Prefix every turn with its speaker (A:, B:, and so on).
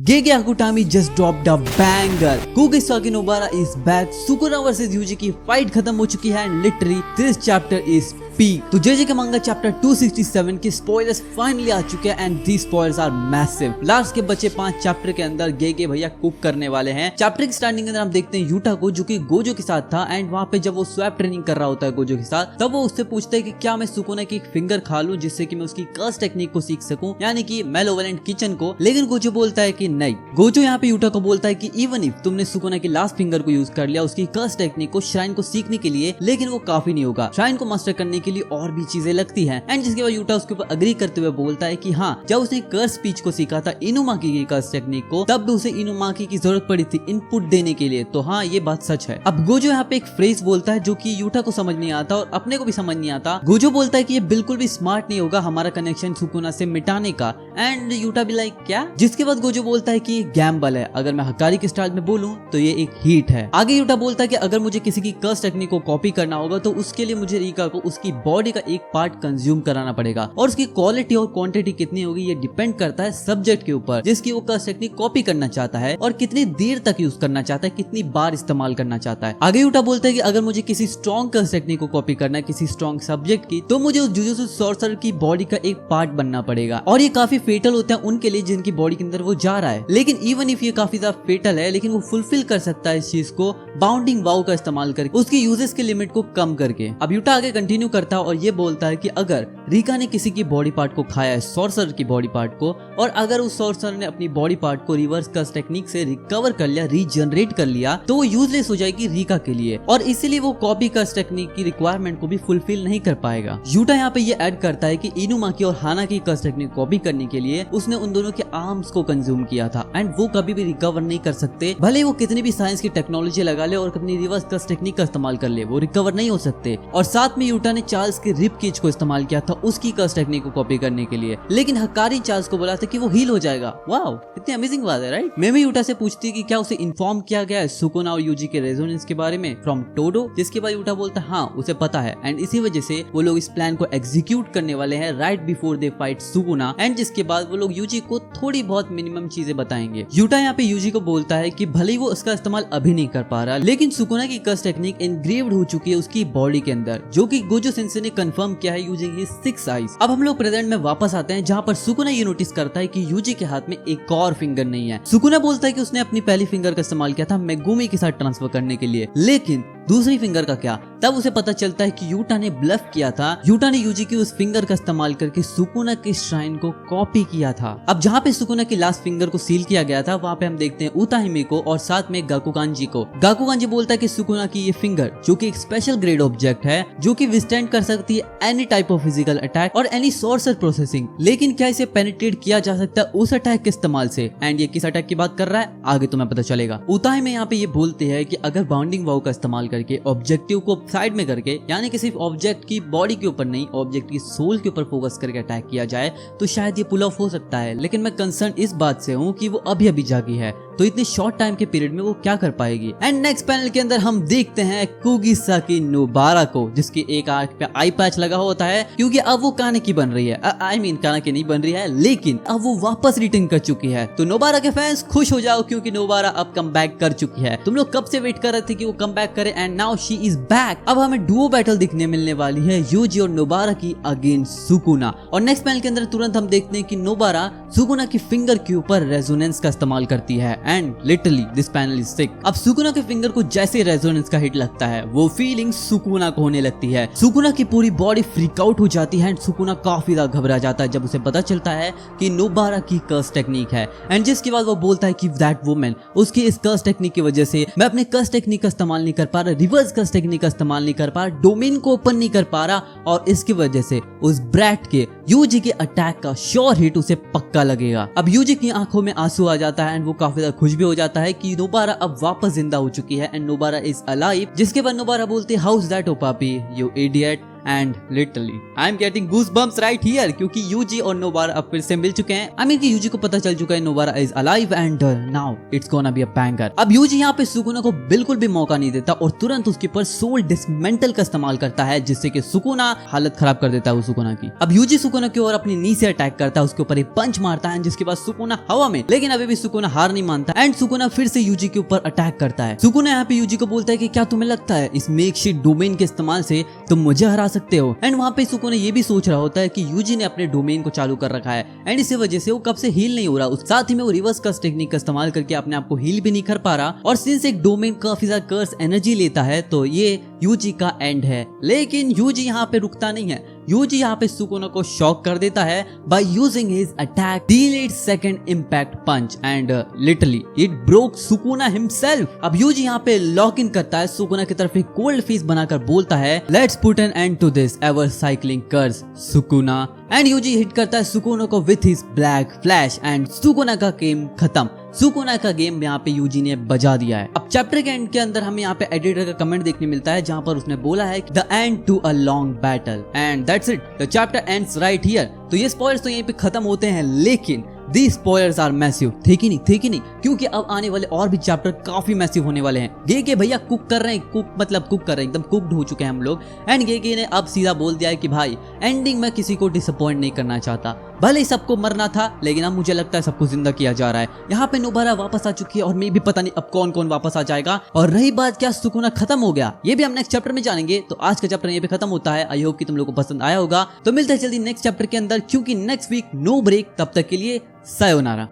A: Gege Akutami just dropped a banger. Kugisaki Nobara is back. Sukuna versus Yuji की fight खत्म हो चुकी है and literally this chapter is peak. तो JJ के मंगा चैप्टर 267 के स्पॉयलर्स फाइनली आ चुके हैं and these spoilers are massive. Last के बचे 5 चैप्टर के अंदर गेगे भैया कुक करने वाले हैं. चैप्टर की स्टार्टिंग के अंदर हम देखते हैं यूटा को जो कि गोजो के साथ था एंड वहाँ पे जब वो स्वैप ट्रेनिंग कर रहा होता है गोजो के साथ तब वो उससे पूछता है कि क्या मैं सुकुना की एक फिंगर खा लूं जिससे कि मैं उसकी कर्स टेक्निक को सीख सकूं यानी कि मेलोवेलेंट किचन को. लेकिन गोजो बोलता है कि नहीं. गोजो यहाँ पे यूटा को बोलता है कि इवन इफ तुमने सुकुना की लास्ट फिंगर को यूज कर लिया उसकी कर्स टेक्निक को श्राइन को सीखने के लिए लेकिन वो काफी नहीं होगा. श्राइन को मास्टर करने के लिए और भी चीजें लगती हैं एंड जिसके बाद यूटा उसके ऊपर अग्री करते हुए बोलता है कि हाँ जब उसने कर्स स्पीच को सीखा था इनुमाकी की कर्स टेक्निक को तब भी उसे इनुमाकी की जरूरत पड़ी थी इनपुट देने के लिए. तो हाँ ये बात सच है. अब गोजो यहाँ पे एक फ्रेज बोलता है जो कि यूटा को समझ नहीं आता और अपने को भी समझ नहीं आता. गोजो बोलता है कि ये बिल्कुल भी स्मार्ट नहीं होगा हमारा कनेक्शन सुकुना से मिटाने का एंड यूटा भी लाइक क्या. जिसके बाद गोजो बोलता है कि ये गैम्बल है. अगर मैं हकारी के स्टाइल में बोलूं तो ये एक हीट है. आगे यूटा बोलता है कि अगर मुझे किसी की कर्स टेक्निक को कॉपी करना होगा तो उसके लिए मुझे रिका को उसकी बॉडी का एक पार्ट कंज्यूम कराना पड़ेगा और उसकी क्वालिटी और क्वांटिटी कितनी होगी ये डिपेंड करता है सब्जेक्ट के ऊपर जिसकी वो कर्स टेक्निक कॉपी करना चाहता है और कितनी देर तक यूज करना चाहता है कितनी बार इस्तेमाल करना चाहता है. आगे यूटा बोलता है कि अगर मुझे किसी स्ट्रॉन्ग कर्स टेक्निक को कॉपी करना है किसी स्ट्रॉन्ग सब्जेक्ट की तो मुझे उस जुजुत्सु सॉर्सरर की बॉडी का एक पार्ट बनना पड़ेगा और ये काफी फेटल होता है उनके लिए जिनकी बॉडी के अंदर वो जा रहा है. लेकिन इवन इफ ये काफी ज्यादा फेटल है लेकिन वो फुलफिल कर सकता है इस चीज को बाउंडिंग वाउ का इस्तेमाल करके उसकी यूजेस के लिमिट को कम करके. अब यूटा आगे कंटिन्यू करता है और ये बोलता है कि अगर रिका ने किसी की बॉडी पार्ट को खाया है सॉर्सरर की बॉडी पार्ट को और अगर उस सॉर्सरर ने अपनी बॉडी पार्ट को रिवर्स कर्स टेक्निक से रिकवर कर लिया रीजनरेट कर लिया तो वो यूजलेस हो जाएगी रिका के लिए और इसीलिए वो कॉपी कर्स टेक्निक की रिक्वायरमेंट को भी फुलफिल नहीं कर पाएगा. यूटा यहाँ पे ये ऐड करता है कि इनुमाकी और हाना की कर्स टेक्निक कॉपी करने के लिए उसने उन दोनों के आर्म्स को कंज्यूम किया था एंड वो कभी भी रिकवर नहीं कर सकते भले वो कितनी भी साइंस की टेक्नोलॉजी लगा ले और अपनी रिवर्स कर्स टेक्निक का इस्तेमाल कर ले वो रिकवर नहीं हो सकते. और साथ में यूटा ने चार्ल्स के रिब केज को इस्तेमाल किया था उसकी कर्स टेक्निक को कॉपी करने के लिए लेकिन हकारी चार्ल्स को बोला था कि वो हील हो जाएगा. वाओ कितनी अमेजिंग बात है राइट. मैं भी यूटा से पूछती है कि क्या उसे इन्फॉर्म किया गया है सुकुना और यूजी के रेजोनेंस के बारे में फ्रॉम टोडो. जिसके बाद यूटा बोलता है हाँ उसे पता है एंड इसी वजह से वो लोग इस प्लान को एग्जीक्यूट करने वाले हैं right before they fight Sukuna and जिसके बाद वो लोग यूजी को थोड़ी बहुत मिनिमम चीजें बताएंगे. यूटा यहाँ पे यूजी को बोलता है कि भले ही वो उसका इस्तेमाल अभी नहीं कर पा रहा लेकिन सुकुना की कर्स टेक्निक एनग्रेव्ड हो चुकी है उसकी बॉडी के अंदर जो कि गोजो सेंसे ने कंफर्म किया है यूजिंग हिज 6 आईज. अब हम लोग प्रेजेंट में वापस आते हैं जहाँ पर सुकुना ये नोटिस करता है कि यूजी के हाथ में एक और फिंगर नहीं है. सुकुना बोलता है कि उसने अपनी पहली फिंगर का इस्तेमाल किया था मेगुमी के साथ ट्रांसफर करने के लिए लेकिन दूसरी फिंगर का क्या. तब उसे पता चलता है कि यूटा ने ब्लफ किया था. यूटा ने यूजी की उस फिंगर का इस्तेमाल करके सुकुना की श्राइन को कॉपी किया था. अब जहाँ पे सुकुना की लास्ट फिंगर को सील किया गया था वहाँ पे हम देखते हैं उताहिमे को और साथ में गाकुगांजी को. गाकुगांजी बोलता है कि सुकुना की ये फिंगर जो कि एक स्पेशल ग्रेड ऑब्जेक्ट है जो कि विस्टैंड कर सकती है any type of physical attack और एनी सॉर्सर प्रोसेसिंग लेकिन क्या इसे पेनिट्रेट किया जा सकता है उस अटैक के इस्तेमाल से एंड ये किस अटैक की बात कर रहा है आगे तुम्हें पता चलेगा. उताहिमे यहाँ पे ये बोलते हैं कि अगर बाउंडिंग वाउ का इस्तेमाल करके ऑब्जेक्टिव को साइड में करके यानी कि सिर्फ ऑब्जेक्ट की बॉडी के ऊपर नहीं ऑब्जेक्ट की सोल के ऊपर फोकस करके अटैक किया जाए तो शायद ये पुल ऑफ हो सकता है. लेकिन मैं कंसर्न इस बात से हूँ कि वो अभी जागी है तो इतने शॉर्ट टाइम के पीरियड में वो क्या कर पाएगी. एंड नेक्स्ट पैनल के अंदर हम देखते हैं कुगिसाकी नोबारा को जिसकी एक आंख पे आई पैच लगा होता है क्योंकि अब वो काने की बन रही है. आई मीन काने की नहीं बन रही है लेकिन अब वो वापस रिटर्न कर चुकी है. तो नोबारा के फैंस खुश हो जाओ क्योंकि नोबारा अब कम बैक कर चुकी है. तुम लोग कब से वेट कर रहे थे कि वो कम बैक करे and now she is back. अब हमें डुओ बैटल दिखने मिलने वाली है यूजी और नोबारा की अगेंस्ट सुकुना. और नेक्स्ट पैनल के अंदर तुरंत हम देखते हैं कि नोबारा सुकुना की फिंगर के ऊपर रेजोनेंस का इस्तेमाल करती है and literally this panel is sick. अब सुकुना के फिंगर को जैसे रेजोनेंस का हिट लगता है वो फीलिंग सुकुना को होने लगती है. सुकुना की पूरी बॉडी फ्रीक आउट हो जाती है एंड सुकुना काफी ज्यादा घबरा जाता है जब उसे पता चलता है कि नोबारा की कर्स टेक्निक है एंड जिसके बाद वो बोलता है कि दैट वुमन उसकी इस कर्स टेक्निक की वजह से मैं अपने कर्स टेक्निक का इस्तेमाल नहीं कर पा रहा रिवर्स कर्स टेक्निक का इस्तेमाल नहीं कर पा रहा डोमेन को ओपन नहीं कर पा रहा और इसकी वजह से उस ब्रैट के यूजी के अटैक का श्योर हिट उसे पक्का लगेगा. अब यूजी की आंखों में आंसू आ जाता है एंड वो काफी ज्यादा खुश भी हो जाता है कि नोबारा अब वापस जिंदा हो चुकी है एंड नोबारा इज अलाइव. जिसके बाद नोबारा बोलते हाउ इज दैट ओ पापी you idiot and literally I am getting goosebumps right here, क्योंकि यूजी और नोबारा अब फिर से मिल चुके हैं। आई मीन कि यूजी को पता चल चुका है Nobara is alive and now it's gonna be a banger. अब यूजी यहाँ पे सुकुना को बिल्कुल भी मौका नहीं देता और तुरंत उसके ऊपर सोल डिसमेंटल का इस्तेमाल करता है, जिससे कि सुकुना हालत खराब कर देता है वो सुकुना की। अब यूजी सुकुना की ओर अपनी नी से अटैक करता है, उसके ऊपर एक पंच मारता है जिसके बाद सुकुना हवा में, लेकिन अभी भी सुकुना हार नहीं मानता एंड सुकुना फिर से यूजी के ऊपर अटैक करता है। सुकुना यहाँ पे यूजी को बोलता है कि क्या तुम्हें लगता है इस मेकशिफ्ट डोमेन के इस्तेमाल से तुम मुझे हरा सकते हो? एंड वहाँ पे सुकुना ये भी सोच रहा होता है कि यूजी ने अपने डोमेन को चालू कर रखा है एंड इसी वजह से वो कब से हील नहीं हो रहा, साथ ही में वो रिवर्स कर्स टेक्निक का इस्तेमाल करके अपने आप को हील भी नहीं कर पा रहा। और सिंस एक डोमेन काफी ज्यादा कर्स एनर्जी लेता है तो ये यूजी का एंड है। लेकिन यूजी यहाँ पे रुकता नहीं है, यूजी यहाँ पे सुकुना को शॉक कर देता है by using his attack delayed second impact punch and literally it broke Sukuna himself. अब यूजी यहाँ पे लॉक इन करता है, सुकुना की तरफ एक कोल्ड फेस बनाकर बोलता है let's put an end to this ever cycling curse Sukuna. And Yuji hit करता है सुकुना को with his black flash and Sukuna का गेम खत्म। सुकुना का गेम यहाँ पे यूजी ने बजा दिया है। अब चैप्टर के एंड के अंदर हमें यहाँ पे एडिटर का कमेंट देखने मिलता है जहाँ पर उसने बोला है the end to a long battle and that's it, the chapter ends right here. तो ये स्पॉयलर्स तो यहीं पे खत्म होते हैं, लेकिन These spoilers are massive। थे कि नहीं, क्योंकि अब आने वाले और भी चैप्टर काफी मैसिव होने वाले हैं। गेगे भैया कुक कर रहे हैं, कुक मतलब कुक कर रहे हैं, एकदम कुकड हो चुके हैं हम लोग। एंड गेगे ने अब सीधा बोल दिया है कि भाई एंडिंग में किसी को डिसअपॉइंट नहीं करना चाहता, भले ही सबको मरना था लेकिन अब मुझे लगता है सबको जिंदा किया जा रहा है। यहाँ पे नोबारा वापस आ चुकी है और मैं भी पता नहीं अब कौन कौन वापस आ जाएगा। और रही बात क्या सुकुना खत्म हो गया, ये भी हम नेक्स्ट चैप्टर में जानेंगे। तो आज का चैप्टर ये पे खत्म होता है। आई होप कि तुम लोगों को पसंद आया होगा। तो मिलते हैं जल्दी नेक्स्ट चैप्टर के अंदर, क्योंकि नेक्स्ट वीक नो ब्रेक। तब तक के लिए सायोनारा।